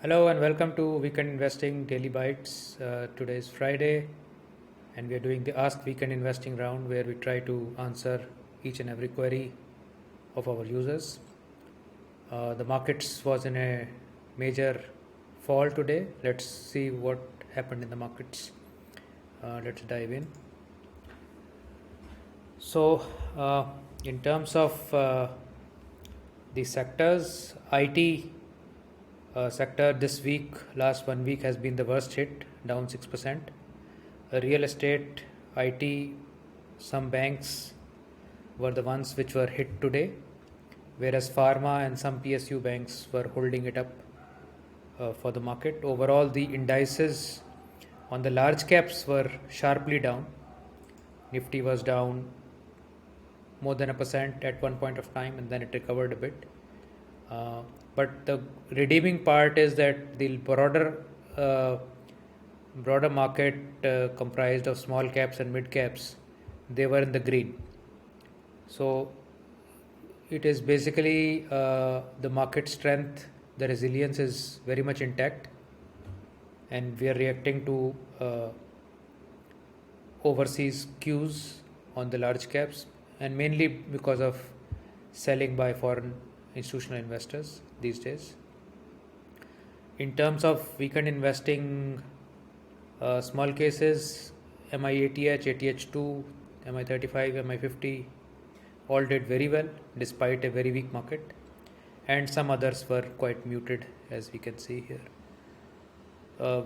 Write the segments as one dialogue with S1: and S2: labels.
S1: Hello and welcome to Weekend Investing Daily Bites. Today is Friday and we are doing the Ask Weekend Investing round where we try to answer each and every query of our users. The markets was in a major fall today. Let's see what happened in the markets. Let's dive in. So, in terms of the sectors, IT sector this week, last 1 week has been the worst hit, down 6%. Real estate, IT, some banks were the ones which were hit today, whereas pharma and some PSU banks were holding it up for the market. Overall, the indices on the large caps were sharply down. Nifty was down more than a percent at one point of time and then it recovered a bit. But the redeeming part is that the broader market comprised of small caps and mid caps, they were in the green. So it is basically the market strength, the resilience is very much intact, and we are reacting to overseas cues on the large caps, and mainly because of selling by foreign institutional investors these days. In terms of weekend investing, small cases, MI80H, ATH2, MI35, MI50 all did very well despite a very weak market, and some others were quite muted, as we can see here.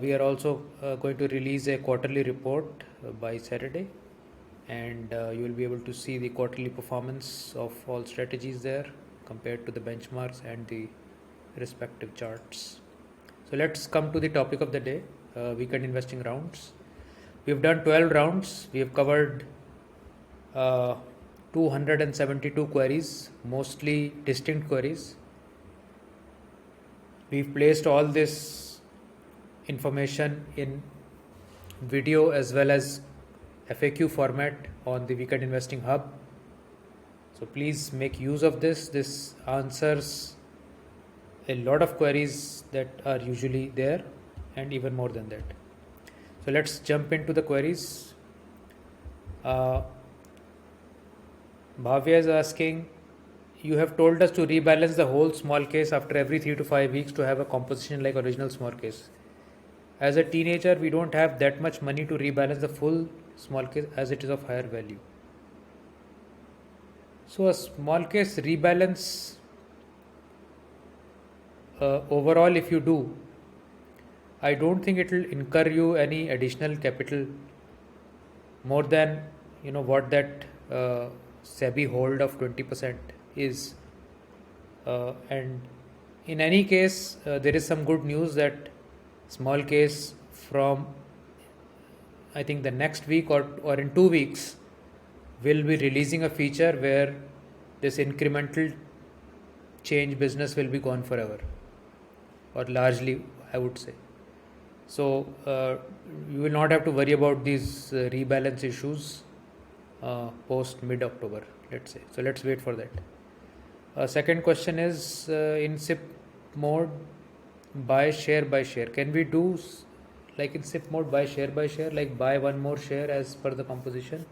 S1: We are also going to release a quarterly report by Saturday, and you will be able to see the quarterly performance of all strategies there compared to the benchmarks and the respective charts. So let's come to the topic of the day, weekend investing rounds. We've done 12 rounds. We have covered 272 queries, mostly distinct queries. We've placed all this information in video as well as FAQ format on the Weekend Investing Hub. So please make use of this. This answers a lot of queries that are usually there and even more than that. So let's jump into the queries. Bhavya is asking, you have told us to rebalance the whole small case after every 3 to 5 weeks to have a composition like original small case. As a teenager, we don't have that much money to rebalance the full small case as it is of higher value. So a small case rebalance, overall if you do, I don't think it will incur you any additional capital more than what that SEBI hold of 20% is. And in any case, there is some good news that small case from I think the next week or in 2 weeks will be releasing a feature where this incremental change business will be gone forever, or largely I would say. So you will not have to worry about these rebalance issues post mid-October, let's say. So let's wait for that. Second question is, in SIP mode, buy share by share. Can we do like in SIP mode buy share, like buy one more share as per the composition,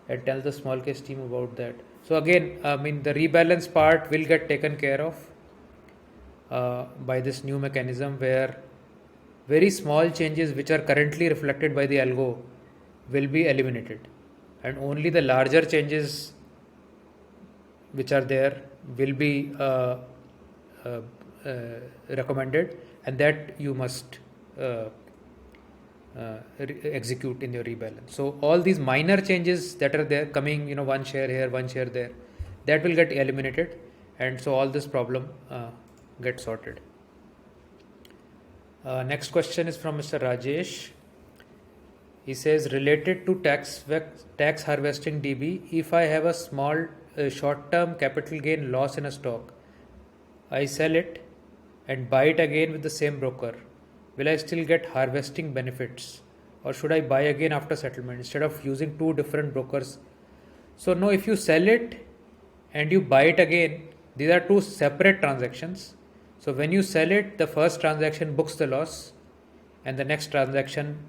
S1: and tell the small case team about that? So again, I mean, the rebalance part will get taken care of by this new mechanism where very small changes which are currently reflected by the algo will be eliminated, and only the larger changes which are there will be recommended, and that you must execute in your rebalance. So all these minor changes that are there coming, one share here, one share there, that will get eliminated, and so all this problem gets sorted. Next question is from Mr. Rajesh. He says, related to tax harvesting DB, if I have a small short-term capital gain loss in a stock, I sell it and buy it again with the same broker, will I still get harvesting benefits, or should I buy again after settlement instead of using two different brokers? So no, if you sell it and you buy it again, these are two separate transactions. So when you sell it, the first transaction books the loss and the next transaction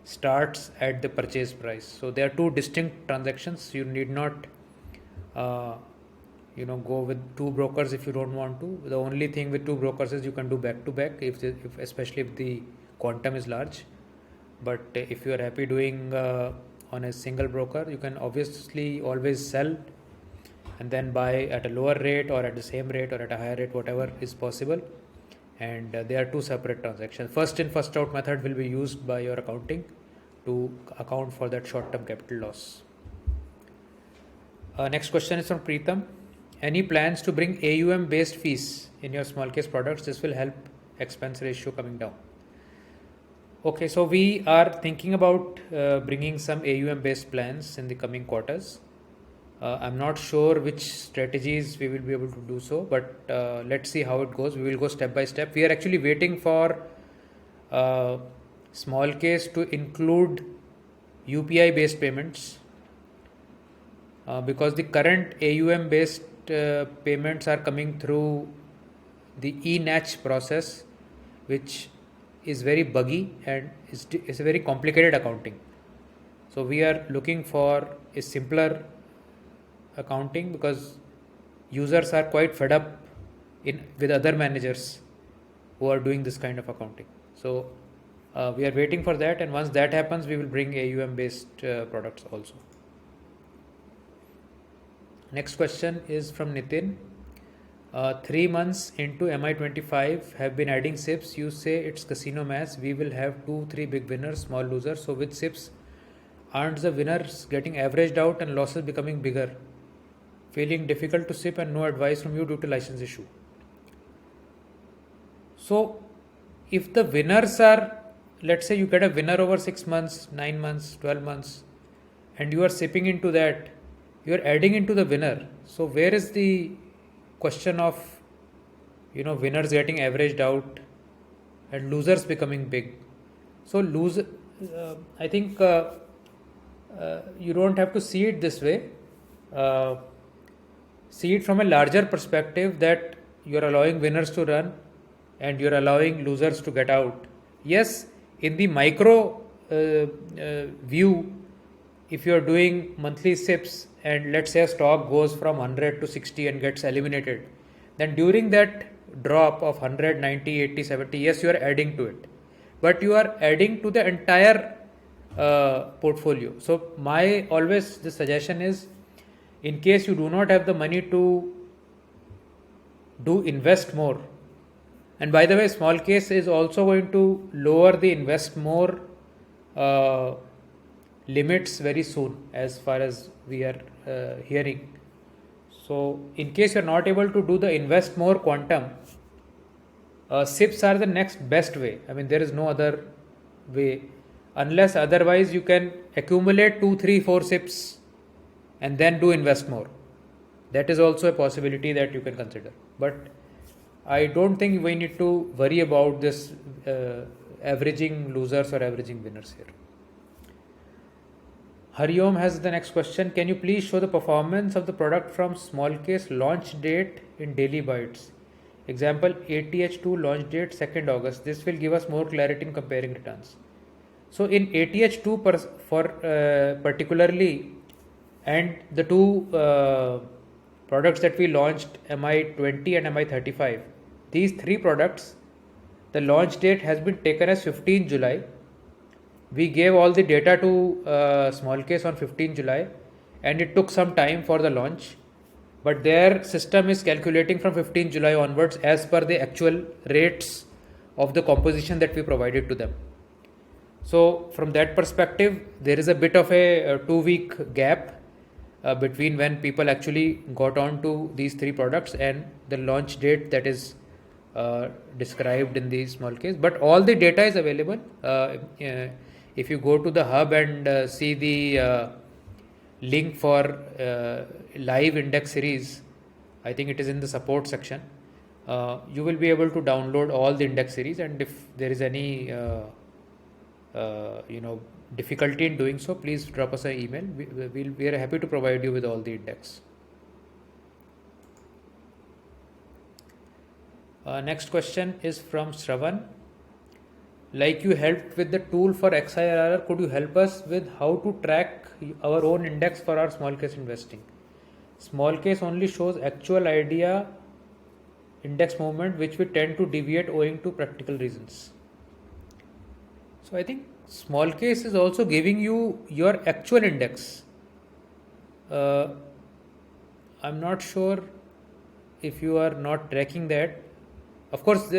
S1: starts at the purchase price. So there are two distinct transactions. You need not go with two brokers if you don't want to. The only thing with two brokers is you can do back to back, if especially if the quantum is large. But if you are happy doing on a single broker, you can obviously always sell and then buy at a lower rate or at the same rate or at a higher rate, whatever is possible. And there are two separate transactions. First in, first out method will be used by your accounting to account for that short-term capital loss. Next question is from Preetham. Any plans to bring AUM based fees in your small case products? This will help expense ratio coming down. Okay, so we are thinking about bringing some AUM based plans in the coming quarters. I'm not sure which strategies we will be able to do so, but let's see how it goes. We will go step by step. We are actually waiting for small case to include UPI based payments because the current AUM based payments are coming through the e-NACH process, which is very buggy and it's a very complicated accounting. So we are looking for a simpler accounting because users are quite fed up with other managers who are doing this kind of accounting. So we are waiting for that, and once that happens, we will bring AUM based products also. Next question is from Nitin. 3 months into MI25 have been adding SIPs. You say it's casino maths. We will have 2-3 big winners, small losers. So with SIPs, aren't the winners getting averaged out and losses becoming bigger? Feeling difficult to SIP and no advice from you due to license issue. So if the winners are, let's say you get a winner over 6 months, 9 months, 12 months, and you are SIPing into that, you are adding into the winner. So where is the question of winners getting averaged out and losers becoming big? So I think you don't have to see it this way. See it from a larger perspective that you're allowing winners to run and you're allowing losers to get out. Yes, in the micro view, if you're doing monthly SIPs and let's say a stock goes from 100 to 60 and gets eliminated, then during that drop of 100, 90, 80, 70, yes, you are adding to it. But you are adding to the entire portfolio. So the suggestion is, in case you do not have the money to invest more, and by the way, small case is also going to lower the invest more limits very soon, as far as we are hearing. So in case you are not able to do the invest more quantum, SIPs are the next best way. I mean, there is no other way, unless otherwise you can accumulate 2, 3, 4 SIPs and then do invest more. That is also a possibility that you can consider. But I don't think we need to worry about this averaging losers or averaging winners here. Hariom has the next question. Can you please show the performance of the product from small case launch date in daily bites? Example, ATH2 launch date 2nd August. This will give us more clarity in comparing returns. So in ATH2 particularly, and the two products that we launched, MI20 and MI35, these 3 products, the launch date has been taken as 15 July. We gave all the data to small case on 15 July and it took some time for the launch, but their system is calculating from 15 July onwards as per the actual rates of the composition that we provided to them. So from that perspective, there is a bit of a 2-week gap between when people actually got on to these 3 products and the launch date that is described in the small case. But all the data is available. If you go to the hub and see the link for live index series, I think it is in the support section. You will be able to download all the index series, and if there is any difficulty in doing so, please drop us an email. We are happy to provide you with all the index. Next question is from Shravan. Like you helped with the tool for XIRR, could you help us with how to track our own index for our small case investing? Small case only shows actual idea index movement, which we tend to deviate owing to practical reasons. So I think small case is also giving you your actual index. Uh, I'm not sure if you are not tracking that. Of course,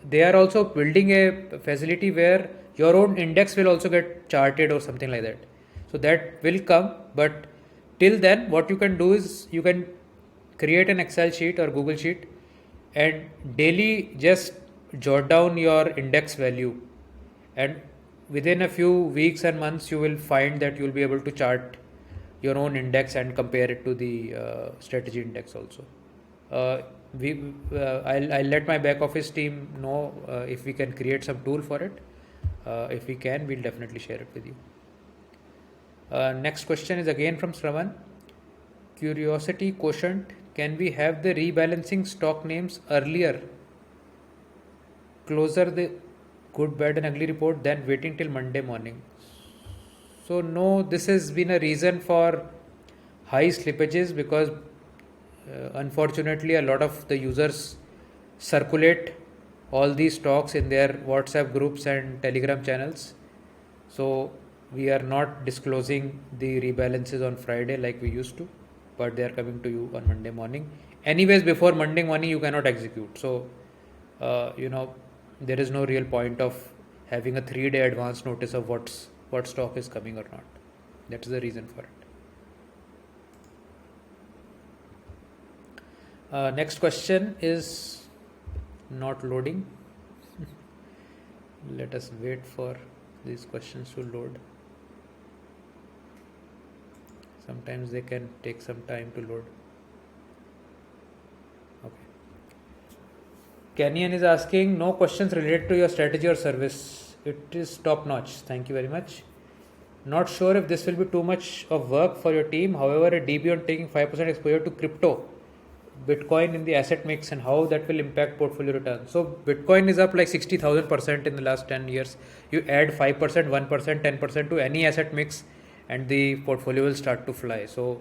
S1: they are also building a facility where your own index will also get charted or something like that. So that will come, but till then, what you can do is you can create an Excel sheet or Google sheet and daily just jot down your index value, and within a few weeks and months you will find that you will be able to chart your own index and compare it to the strategy index also. uh, I'll let my back office team know if we can create some tool for it. If we can, we'll definitely share it with you. Next question is again from Shravan. Curiosity quotient: can we have the rebalancing stock names earlier, closer the good, bad, and ugly report than waiting till Monday morning? So no, this has been a reason for high slippages because unfortunately a lot of the users circulate all these stocks in their WhatsApp groups and Telegram channels. So we are not disclosing the rebalances on Friday like we used to, but they are coming to you on Monday morning. Anyways, before Monday morning you cannot execute. So there is no real point of having a 3-day advance notice of what stock is coming or not. That is the reason for it. Next question is not loading. Let us wait for these questions to load. Sometimes they can take some time to load. Okay. Kenyan is asking, no questions related to your strategy or service. It is top notch. Thank you very much. Not sure if this will be too much of work for your team. However, a DB on taking 5% exposure to crypto, Bitcoin in the asset mix, and how that will impact portfolio return. So Bitcoin is up like 60,000% in the last 10 years. You add 5%, 1%, 10% to any asset mix and the portfolio will start to fly. So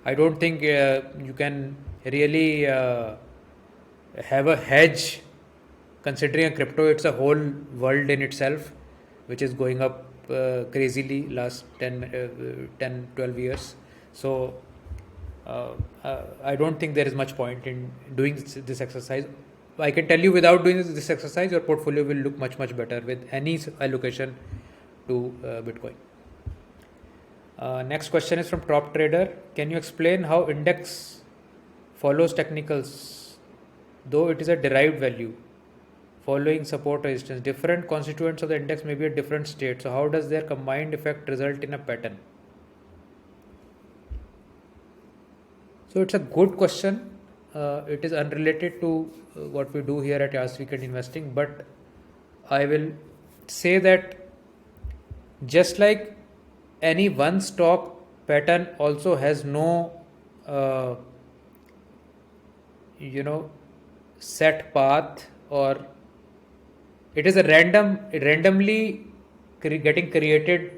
S1: I don't think you can really have a hedge considering a crypto. It's a whole world in itself which is going up crazily last 10 12 years. So I don't think there is much point in doing this exercise. I can tell you, without doing this exercise, your portfolio will look much better with any allocation to Bitcoin. Next question is from Top Trader. Can you explain how index follows technicals, though it is a derived value, following support resistance? Different constituents of the index may be at different states. So how does their combined effect result in a pattern? So it's a good question. It is unrelated to what we do here at Yas Weekend Investing, but I will say that just like any one stock pattern also has no set path, or it is a randomly getting created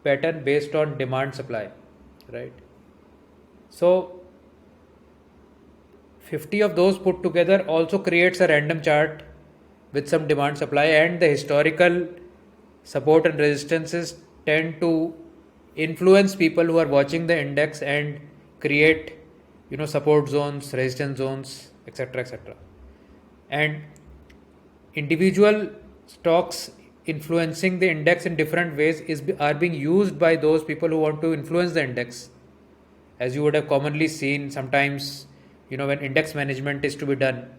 S1: pattern based on demand supply, right? So 50 of those put together also creates a random chart with some demand supply, and the historical support and resistances tend to influence people who are watching the index and create support zones, resistance zones, etc. And individual stocks influencing the index in different ways are being used by those people who want to influence the index. As you would have commonly seen, sometimes when index management is to be done,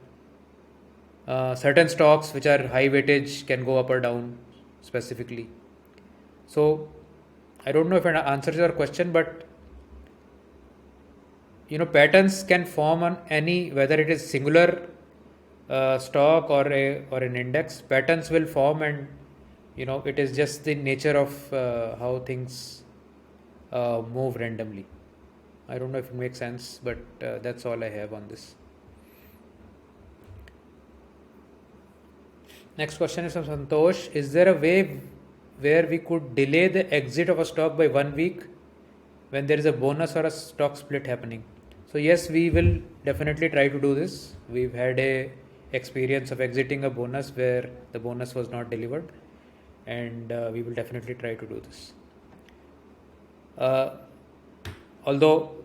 S1: certain stocks which are high weightage can go up or down specifically. So I don't know if it answers your question, but patterns can form on any, whether it is singular stock or an index. Patterns will form, and it is just the nature of how things move randomly. I don't know if it makes sense, but that's all I have on this. Next question is from Santosh. Is there a way where we could delay the exit of a stock by 1 week when there is a bonus or a stock split happening? So yes, we will definitely try to do this. We've had a experience of exiting a bonus where the bonus was not delivered, and we will definitely try to do this. Although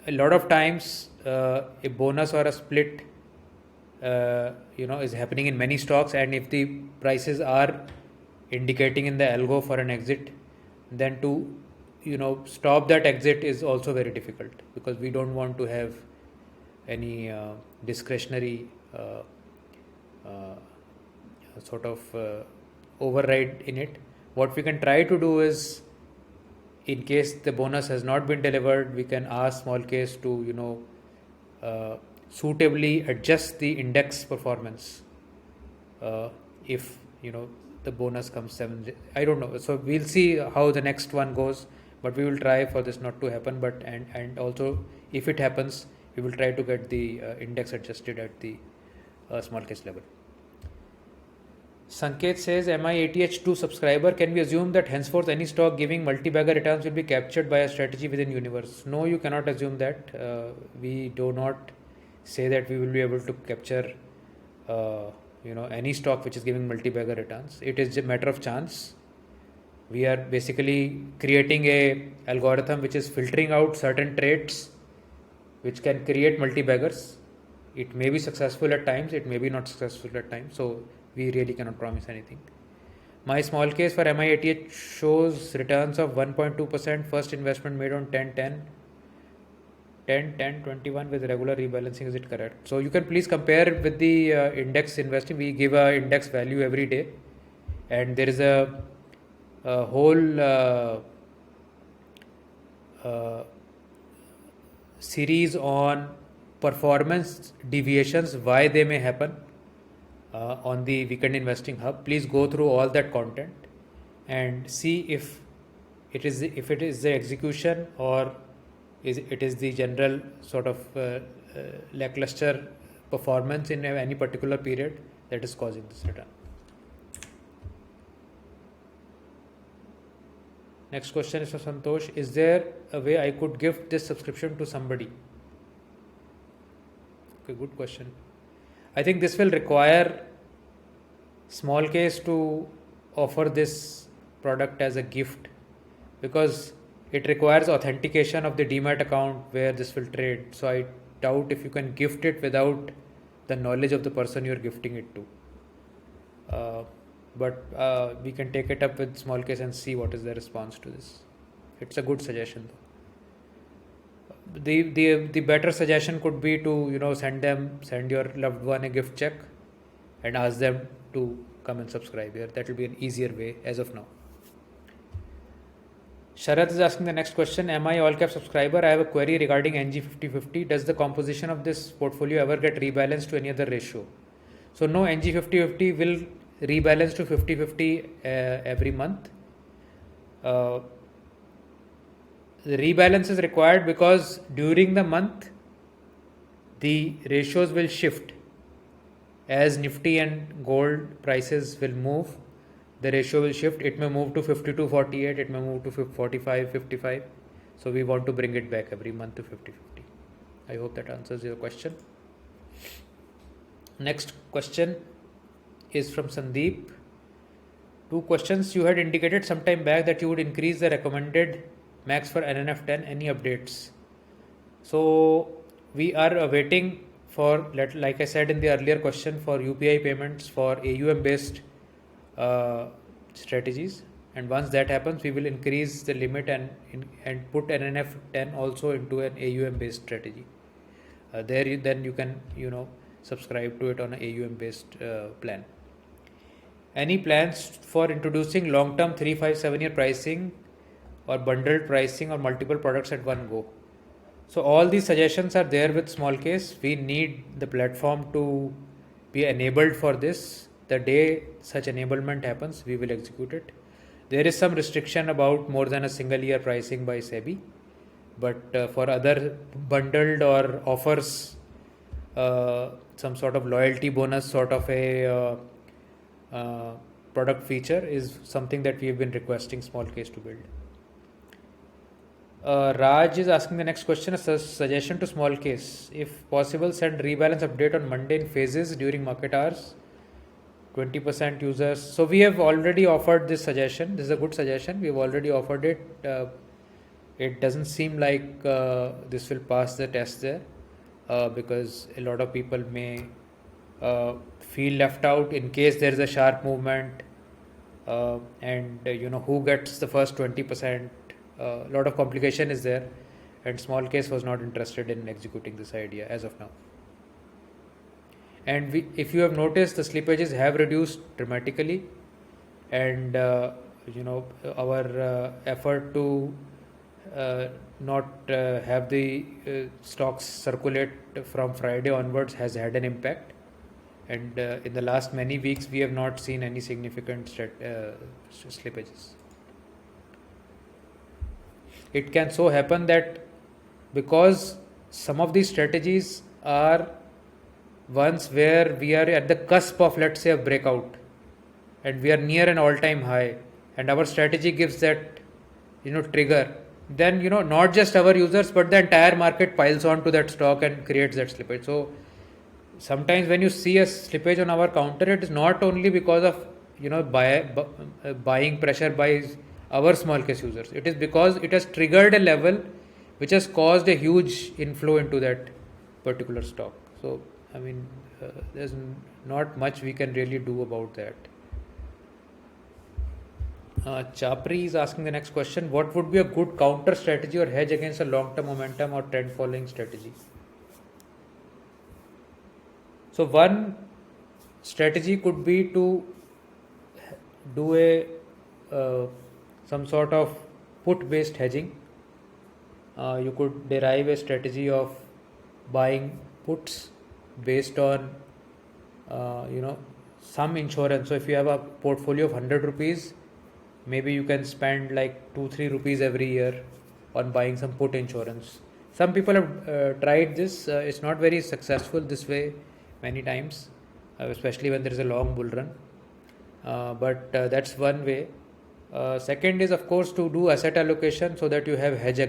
S1: a lot of times a bonus or a split is happening in many stocks, and if the prices are indicating in the algo for an exit, then to stop that exit is also very difficult, because we don't want to have any discretionary sort of override in it. What we can try to do is, in case the bonus has not been delivered, we can ask small case to suitably adjust the index performance if the bonus comes 7. I don't know, so we'll see how the next one goes, but we will try for this not to happen. But and also, if it happens, we will try to get the index adjusted at the small case level. Sanket says, am I ATH2 subscriber? Can we assume that henceforth any stock giving multi-bagger returns will be captured by a strategy within Universe? No, you cannot assume that. We do not say that we will be able to capture any stock which is giving multi-bagger returns. It is a matter of chance. We are basically creating a algorithm which is filtering out certain traits which can create multi-baggers. It may be successful at times, it may be not successful at times, so we really cannot promise anything. My small case for MIATH shows returns of 1.2%, first investment made on 10/10/21 with regular rebalancing. Is it correct? So you can please compare with the index investing. We give a index value every day, and there is a whole series on performance deviations, why they may happen, on the Weekend Investing Hub. Please go through all that content and see if it is the execution, or it is the general sort of lackluster performance in any particular period that is causing this return. Next question is from Santosh. Is there a way I could gift this subscription to somebody? Okay, good question. I think this will require small case to offer this product as a gift, because it requires authentication of the demat account where this will trade. So I doubt if you can gift it without the knowledge of the person you're gifting it to. But we can take it up with small case and see what is the response to this. It's a good suggestion though. The better suggestion could be to send your loved one a gift check and ask them to come and subscribe here. That will be an easier way as of now. Sharath is asking the next question. Am I all cap subscriber? I have a query regarding NG 50/50. Does the composition of this portfolio ever get rebalanced to any other ratio? So no, NG 50/50 will rebalance to 50/50 every month. The rebalance is required because during the month the ratios will shift. As Nifty and gold prices will move, the ratio will shift. It may move to 52/48, it may move to 45/55. So we want to bring it back every month to 50/50. I hope that answers your question. Next question is from Sandeep. 2 questions. You had indicated some time back that you would increase the recommended max for NNF10. Any updates? So we are awaiting for, like I said in the earlier question, for UPI payments for AUM based strategies, and once that happens we will increase the limit and put NNF10 also into an AUM based strategy. Then you can subscribe to it on an AUM based plan. Any plans for introducing long term 3, 5, 7 year pricing or bundled pricing or multiple products at one go? So all these suggestions are there with small case. We need the platform to be enabled for this. The day such enablement happens, we will execute it. There is some restriction about more than a single year pricing by SEBI, but for other bundled or offers some sort of loyalty bonus sort of a product feature is something that we have been requesting small case to build. Raj is asking the next question: a suggestion to small case. If possible, send rebalance update on Monday in phases during market hours. 20% users. So we have already offered this suggestion. This is a good suggestion. We have already offered it. It doesn't seem like this will pass the test there because a lot of people may feel left out in case there is a sharp movement, and who gets the first 20%. A lot of complication is there, and small case was not interested in executing this idea as of now. And if you have noticed, the slippages have reduced dramatically, and our effort to not have the stocks circulate from Friday onwards has had an impact. And in the last many weeks, we have not seen any significant slippages. It can so happen that because some of these strategies are ones where we are at the cusp of, let's say, a breakout, and we are near an all-time high, and our strategy gives that trigger, then not just our users but the entire market piles on to that stock and creates that slippage. So sometimes when you see a slippage on our counter, it is not only because of buying pressure by our small case users. It is because it has triggered a level which has caused a huge inflow into that particular stock. So I mean, there's not much we can really do about that. Chapri is asking the next question: what would be a good counter strategy or hedge against a long-term momentum or trend following strategy? So one strategy could be to do some sort of put-based hedging. You could derive a strategy of buying puts based on some insurance. So if you have a portfolio of 100 rupees, maybe you can spend like 2-3 rupees every year on buying some put insurance. Some people have tried this. It's not very successful this way many times, especially when there is a long bull run, but that's one way. Second is, of course, to do asset allocation so that you have hedge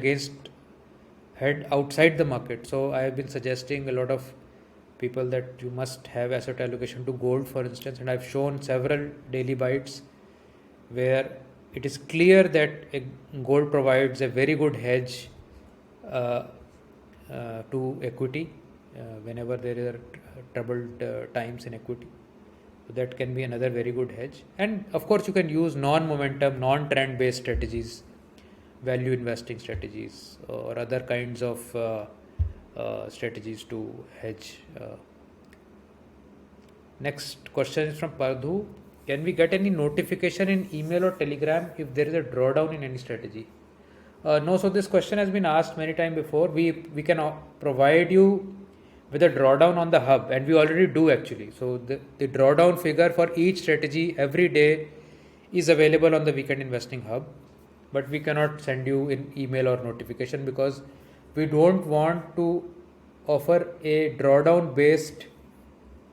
S1: outside the market. So I have been suggesting a lot of people that you must have asset allocation to gold, for instance, and I've shown several daily bites where it is clear that gold provides a very good hedge to equity whenever there are troubled times in equity. So that can be another very good hedge. And of course, you can use non-momentum, non-trend based strategies, value investing strategies, or other kinds of strategies to hedge. Next question is from Pardhu. Can we get any notification in email or telegram if there is a drawdown in any strategy? No, so this question has been asked many times before. We can provide you with a drawdown on the hub, and we already do actually. So the drawdown figure for each strategy every day is available on the Weekend Investing Hub, but we cannot send you in email or notification because we don't want to offer a drawdown based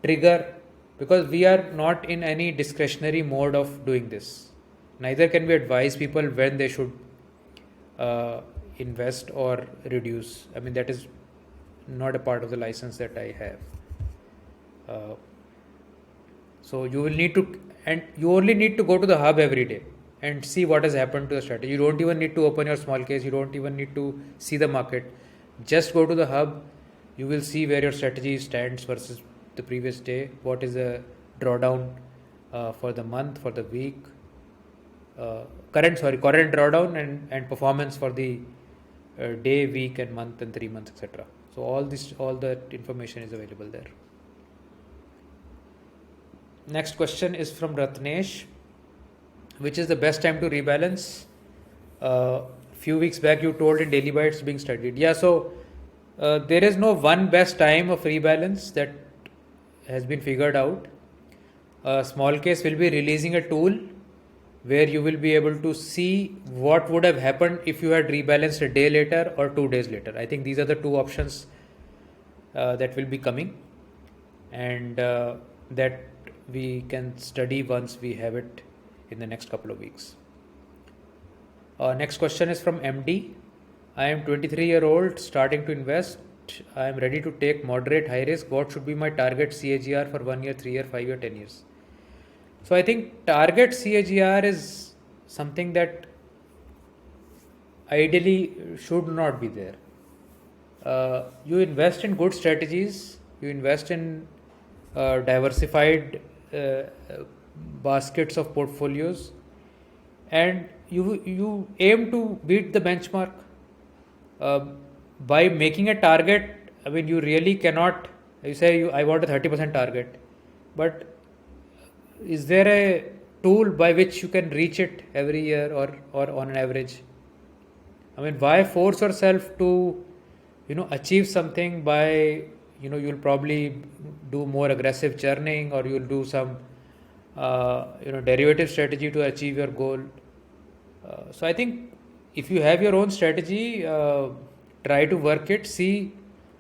S1: trigger, because we are not in any discretionary mode of doing this. Neither can we advise people when they should invest or reduce. I mean, that is not a part of the license that I have. So you will need to, and you only need to go to the hub every day and see what has happened to the strategy. You don't even need to open your small case. You don't even need to see the market. Just go to the hub. You will see where your strategy stands versus the previous day. What is the drawdown for the month, for the week, current drawdown and performance for the day, week, and month, and 3 months, etc. So all that information is available there. Next question is from Ratnesh. Which is the best time to rebalance? Few weeks back you told in Daily Bites being studied. Yeah, so there is no one best time of rebalance that has been figured out. Small case will be releasing a tool where you will be able to see what would have happened if you had rebalanced a day later or 2 days later. I think these are the two options that will be coming, and that we can study once we have it in the next couple of weeks. Next question is from MD. I am 23-year-old starting to invest. I am ready to take moderate high risk. What should be my target CAGR for 1 year, 3 year, 5 year, 10 years? So I think target CAGR is something that ideally should not be there. You invest in good strategies, you invest in diversified baskets of portfolios, and you aim to beat the benchmark. By making a target, I mean, you really cannot. You say I want a 30% target, but is there a tool by which you can reach it every year or on an average? I mean, why force yourself to achieve something by you'll probably do more aggressive churning, or you'll do some derivative strategy to achieve your goal. So I think if you have your own strategy, try to work it, see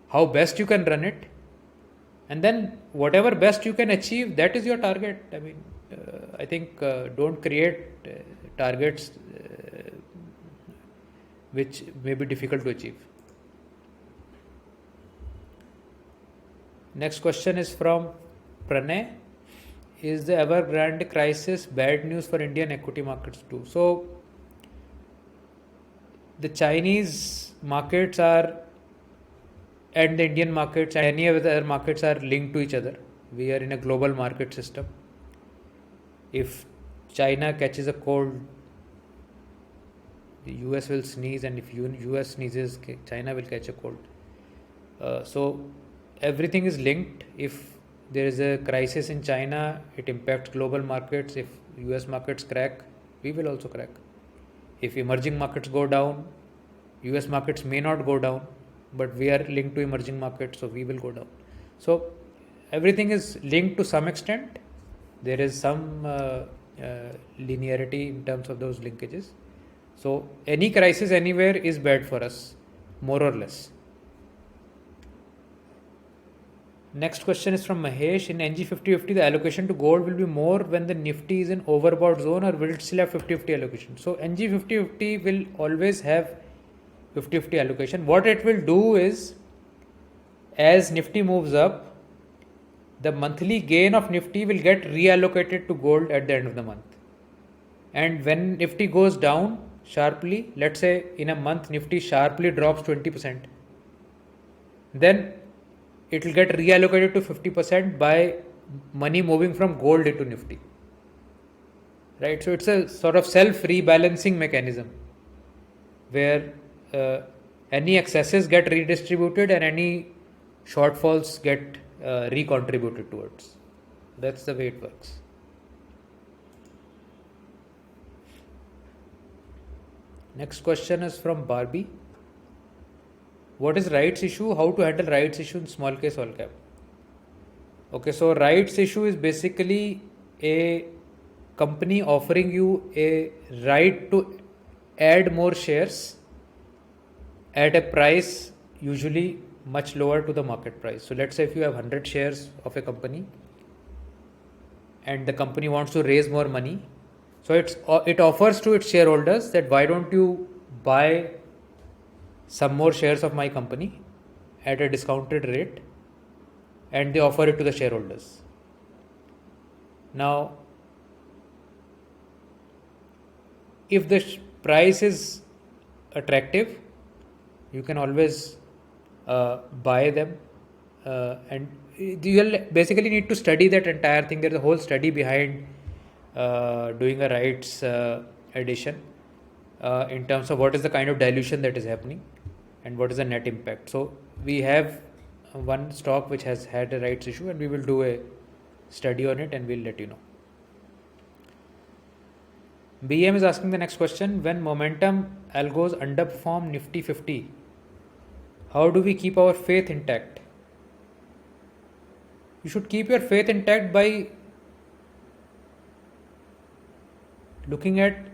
S1: how best you can run it, and then whatever best you can achieve, that is your target. I mean, I think don't create targets which may be difficult to achieve. Next question is from Pranay. Is the Evergrande crisis bad news for Indian equity markets too? So the Chinese markets are, and the Indian markets and any other markets are linked to each other. We are in a global market system. If China catches a cold, the US will sneeze, and if US sneezes, China will catch a cold. So everything is linked. If there is a crisis in China, it impacts global markets. If US markets crack, we will also crack. If emerging markets go down, US markets may not go down, but we are linked to emerging markets, so we will go down. So everything is linked to some extent. There is some linearity in terms of those linkages. So any crisis anywhere is bad for us, more or less. Next question is from Mahesh. In NG 50/50, the allocation to gold will be more when the Nifty is in overbought zone, or will it still have 50/50 allocation? So NG 50/50 will always have 50/50 allocation. What it will do is, as Nifty moves up, the monthly gain of Nifty will get reallocated to gold at the end of the month. And when Nifty goes down sharply, let's say in a month Nifty sharply drops 20%, then it will get reallocated to 50% by money moving from gold into Nifty. Right? So it's a sort of self-rebalancing mechanism where any excesses get redistributed and any shortfalls get recontributed towards. That's the way it works. Next question is from Barbie. What is rights issue? How to handle rights issue in small case all cap? Okay, so rights issue is basically a company offering you a right to add more shares at a price usually much lower to the market price. So let's say if you have 100 shares of a company and the company wants to raise more money, so it offers to its shareholders that why don't you buy some more shares of my company at a discounted rate, and they offer it to the shareholders. Now, if the price is attractive, you can always buy them, and you will basically need to study that entire thing. There's a whole study behind doing a rights addition in terms of what is the kind of dilution that is happening and what is the net impact. So we have one stock which has had a rights issue, and we will do a study on it and we'll let you know. BM is asking the next question. When momentum algos underperform Nifty 50, how do we keep our faith intact? You should keep your faith intact by looking at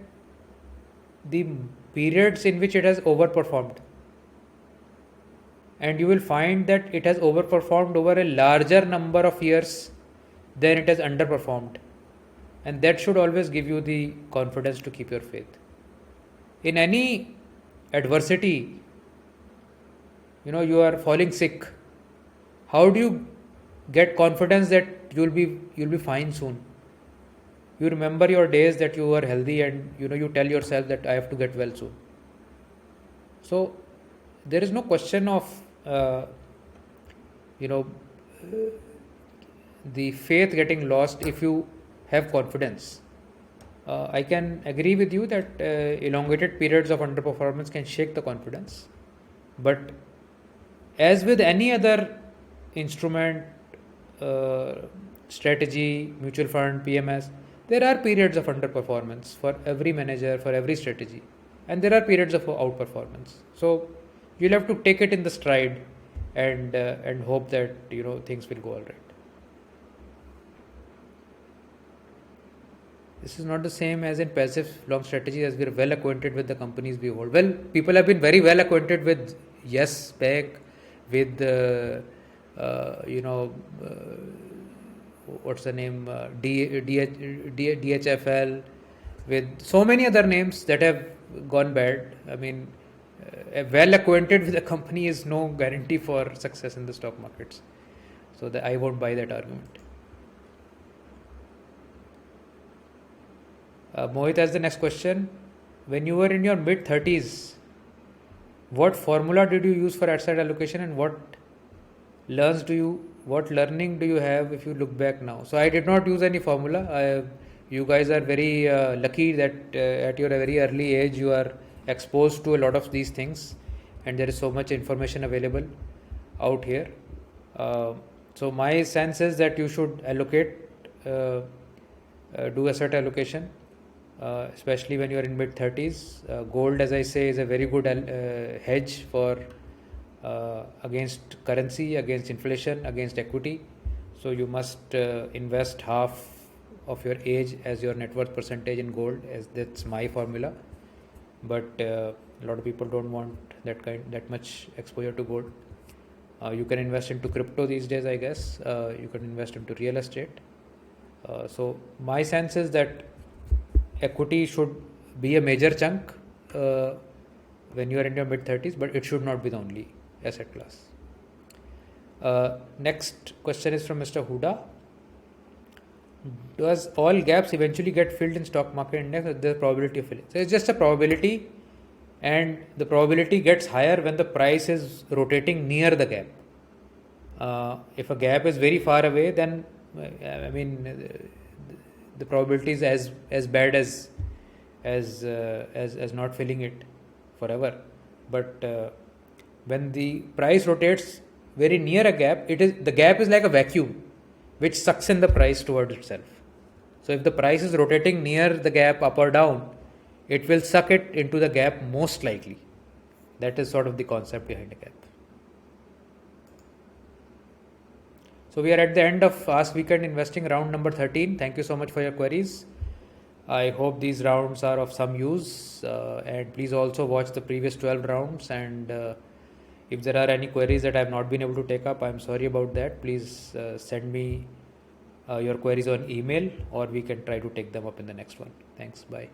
S1: the periods in which it has overperformed. And you will find that it has overperformed over a larger number of years then it has underperformed. And that should always give you the confidence to keep your faith. In any adversity, you are falling sick. How do you get confidence that you'll be fine soon? You remember your days that you were healthy, and you tell yourself that I have to get well soon. So there is no question of you know the faith getting lost if you have confidence. I can agree with you that elongated periods of underperformance can shake the confidence, but as with any other instrument, uh, strategy, mutual fund, PMS, there are periods of underperformance for every manager, for every strategy, and there are periods of outperformance. So you'll have to take it in the stride and hope that things will go all right. This is not the same as in passive long strategy, as we are well acquainted with the companies we hold. Well, people have been very well acquainted with Yes Bank, with what's the name, DHFL, with so many other names that have gone bad. I mean, well acquainted with a company is no guarantee for success in the stock markets. So I won't buy that argument. Mohit has the next question. When you were in your mid 30s, what formula did you use for asset allocation, and what learning do you have if you look back now? So I did not use any formula. You guys are very lucky that at your very early age you are exposed to a lot of these things, and there is so much information available out here. So my sense is that you should allocate, do asset allocation, especially when you are in mid 30s. Gold, as I say, is a very good hedge for against currency, against inflation, against equity. So you must invest half of your age as your net worth percentage in gold, as that's my formula. But a lot of people don't want that much exposure to gold. You can invest into crypto these days, I guess. You can invest into real estate. So my sense is that equity should be a major chunk when you are in your mid 30s, but it should not be the only asset class. Next question is from Mr. Huda. Does all gaps eventually get filled in stock market index, or the probability of filling? So it's just a probability, and the probability gets higher when the price is rotating near the gap. If a gap is very far away, then the probability is as bad as not filling it forever. But when the price rotates very near a gap, the gap is like a vacuum which sucks in the price towards itself. So if the price is rotating near the gap, up or down, it will suck it into the gap most likely. That is sort of the concept behind a gap. So we are at the end of Ask Weekend Investing round number 13. Thank you so much for your queries. I hope these rounds are of some use, and please also watch the previous 12 rounds, and if there are any queries that I have not been able to take up, I am sorry about that. Please send me your queries on email, or we can try to take them up in the next one. Thanks. Bye.